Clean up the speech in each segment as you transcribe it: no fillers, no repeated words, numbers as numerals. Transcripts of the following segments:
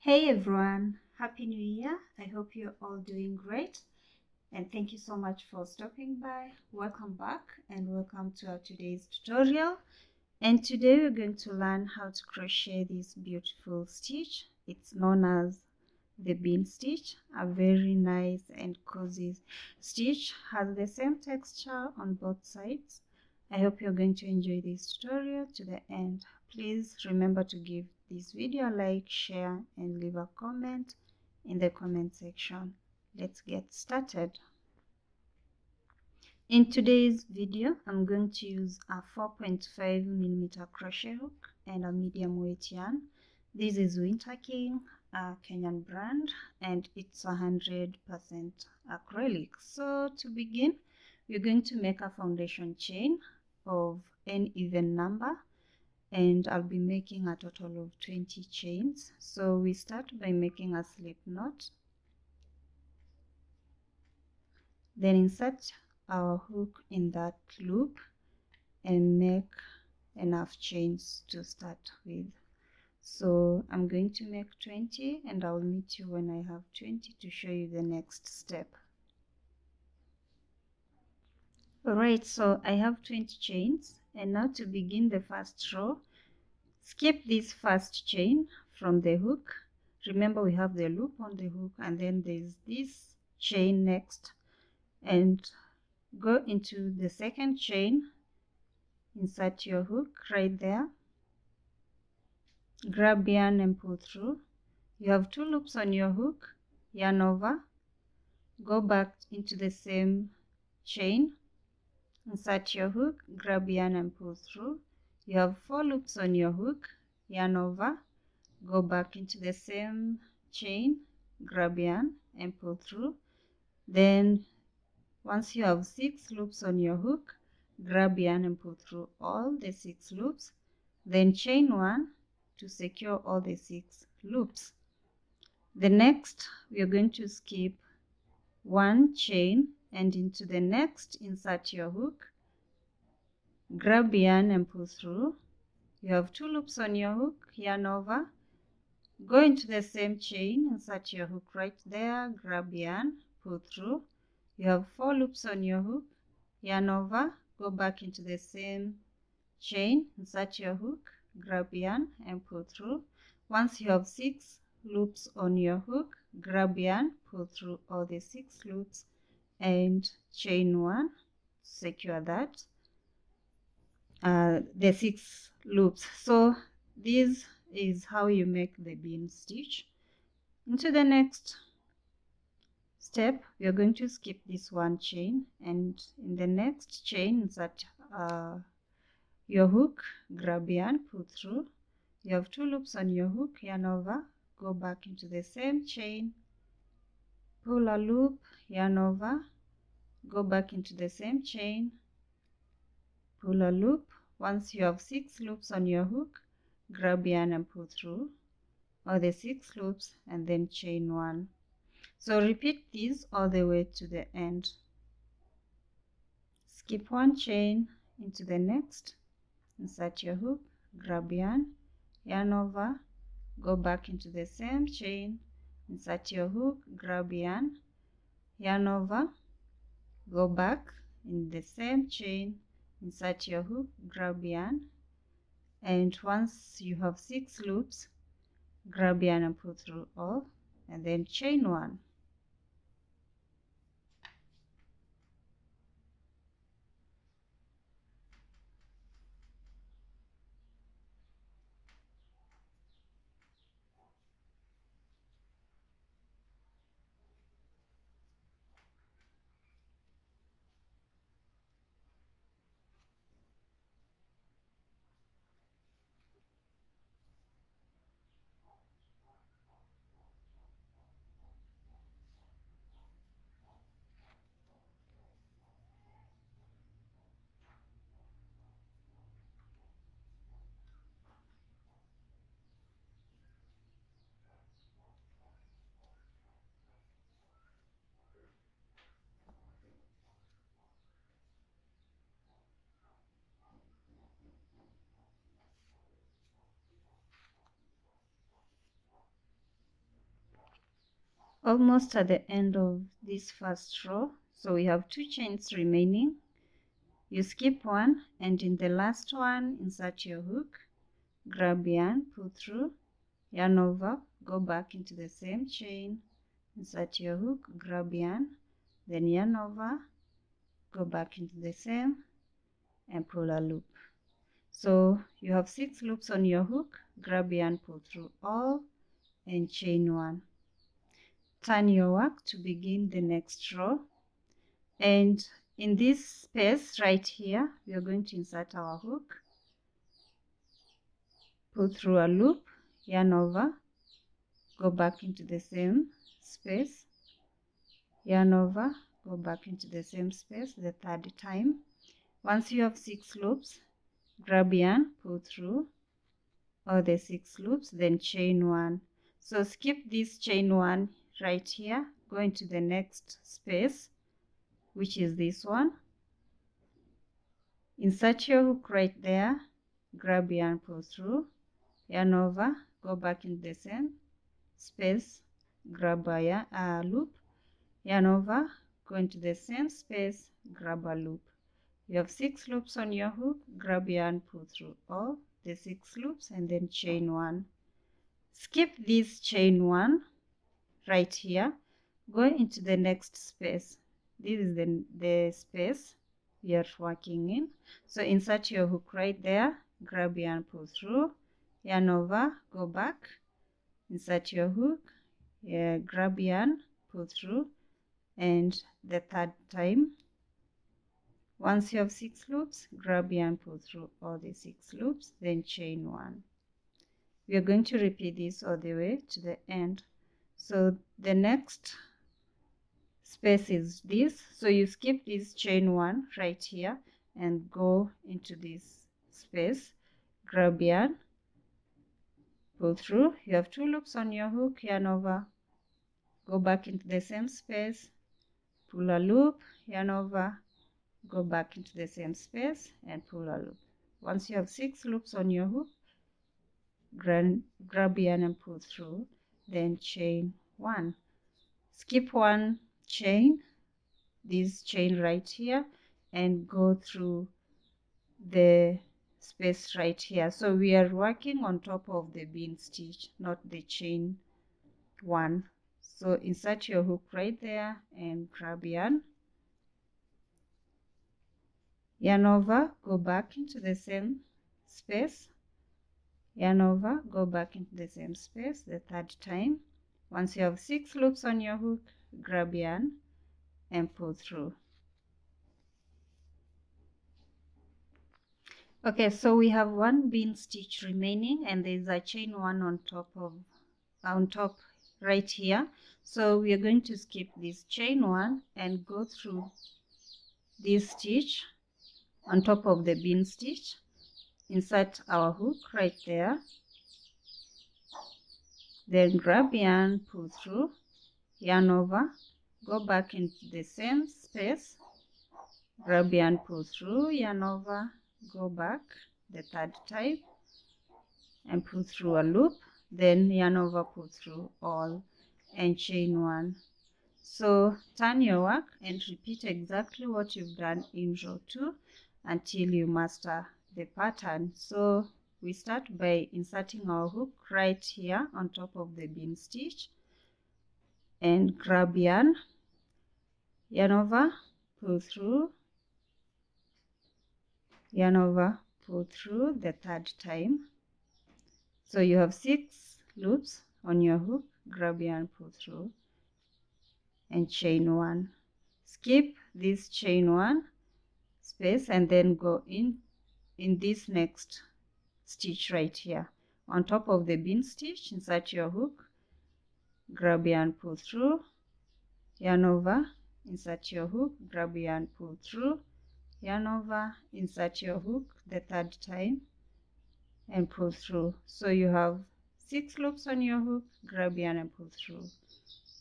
Hey everyone, Happy New Year. I hope you're all doing great and thank you so much for stopping by. Welcome back and welcome to our today's tutorial. And today we're going to learn how to crochet this beautiful stitch. It's known as the bean stitch, a very nice and cozy stitch, has the same texture on both sides. I hope you're going to enjoy this tutorial to the end. Please remember to give this video a like, share and leave a comment in the comment section. Let's get started. In today's video, I'm going to use a 4.5mm crochet hook and a medium weight yarn. This is Winter King, a Kenyan brand, and it's 100% acrylic. So to begin, we're going to make a foundation chain of an even number, and I'll be making a total of 20 chains. So we start by making a slip knot, then insert our hook in that loop and make enough chains to start with. So I'm going to make 20 and I'll meet you when I have 20 to show you the next step. Alright, so I have 20 chains, and now to begin the first row, skip this first chain from the hook. Remember, we have the loop on the hook and then there's this chain next, and go into the second chain, insert your hook right there, grab yarn and pull through. You have 2 loops on your hook, yarn over, go back into the same chain, insert your hook, grab yarn and pull through. You have 4 loops on your hook, yarn over, go back into the same chain, grab yarn and pull through. Then once you have 6 loops on your hook, grab yarn and pull through all the 6 loops, then chain 1 to secure all the 6 loops. The next, we are going to skip 1 chain and into the next insert your hook, grab yarn and pull through. You have 2 loops on your hook, yarn over, go into the same chain, insert your hook right there, grab yarn, pull through. You have 4 loops on your hook, yarn over, go back into the same chain, insert your hook, grab yarn and pull through. Once you have 6 loops on your hook, grab yarn, pull through all the 6 loops and chain 1, secure that, the 6 loops. So this is how you make the bean stitch. Into the next step, we are going to skip this 1 chain, and in the next chain insert your hook, grab yarn, pull through. You have 2 loops on your hook, yarn over, go back into the same chain, pull a loop, yarn over, go back into the same chain, pull a loop. Once you have 6 loops on your hook, grab yarn and pull through all the 6 loops and then chain 1. So repeat this all the way to the end. Skip 1 chain into the next, insert your hook, grab yarn, yarn over, go back into the same chain, insert your hook, grab yarn, yarn over, go back in the same chain, insert your hook, grab yarn, and once you have 6 loops, grab yarn and pull through all and then chain 1. almost at the end of this first row, so we have 2 chains remaining. You skip one, and in the last one insert your hook, grab yarn, pull through, yarn over, go back into the same chain, insert your hook, grab yarn, then yarn over, go back into the same, and pull a loop. So you have 6 loops on your hook, grab yarn, pull through all, and chain 1. Turn your work to begin the next row, and in this space right here we are going to insert our hook, pull through a loop, yarn over, go back into the same space, yarn over, go back into the same space the 3rd time. Once you have 6 loops, grab yarn, pull through all the 6 loops, then chain 1. So skip this chain 1 right here, go into the next space, which is this one, insert your hook right there, grab yarn, pull through, yarn over, go back in the same space, grab a loop, yarn over, go into the same space, grab a loop. You have 6 loops on your hook, grab yarn, pull through all the 6 loops, and then chain 1. Skip this chain 1 right here, go into the next space. This is the space we are working in. So insert your hook right there, grab yarn, pull through, yarn over, go back, insert your hook, grab yarn, pull through, and the 3rd time. Once you have 6 loops, grab yarn, pull through all the 6 loops, then chain 1. We are going to repeat this all the way to the end. So the next space is this, so you skip this chain 1 right here and go into this space, grab yarn, pull through. You have 2 loops on your hook, yarn over, go back into the same space, pull a loop, yarn over, go back into the same space, and pull a loop. Once you have 6 loops on your hook, grab yarn and pull through, then chain 1. Skip 1 chain, this chain right here, and go through the space right here. So we are working on top of the bean stitch, not the chain 1. So insert your hook right there and grab yarn, yarn over, go back into the same space, yarn over, go back into the same space the 3rd time. Once you have 6 loops on your hook, grab yarn and pull through. Okay, so we have 1 bean stitch remaining, and there's a chain 1 on top right here. So we are going to skip this chain 1 and go through this stitch on top of the bean stitch, insert our hook right there, then grab yarn, pull through, yarn over, go back into the same space, grab yarn, pull through, yarn over, go back the 3rd time and pull through a loop, then yarn over, pull through all, and chain 1. So turn your work and repeat exactly what you've done in row 2 until you master the pattern. So we start by inserting our hook right here on top of the bean stitch and grab yarn, yarn over, pull through, yarn over, pull through the 3rd time. So you have 6 loops on your hook, grab yarn, pull through, and chain 1. Skip this chain 1 space and then go in this next stitch right here on top of the bean stitch, insert your hook, grab yarn, pull through, yarn over, insert your hook, grab yarn, pull through, yarn over, insert your hook the 3rd time and pull through. So you have 6 loops on your hook, grab yarn and pull through,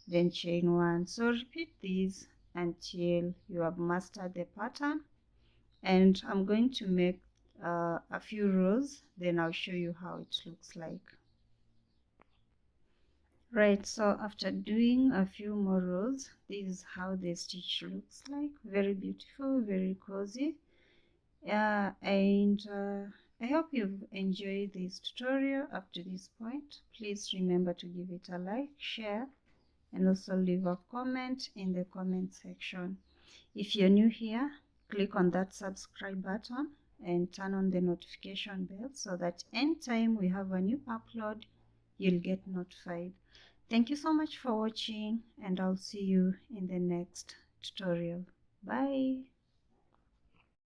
then chain 1. So repeat these until you have mastered the pattern, and I'm going to make a few rows, then I'll show you how it looks like. Right, so after doing a few more rows, this is how the stitch looks like. Very beautiful, very cozy. I hope you've enjoyed this tutorial up to this point. Please remember to give it a like, share, and also leave a comment in the comment section. If you're new here, click on that subscribe button and turn on the notification bell so that anytime we have a new upload, you'll get notified. Thank you so much for watching, and I'll see you in the next tutorial. Bye.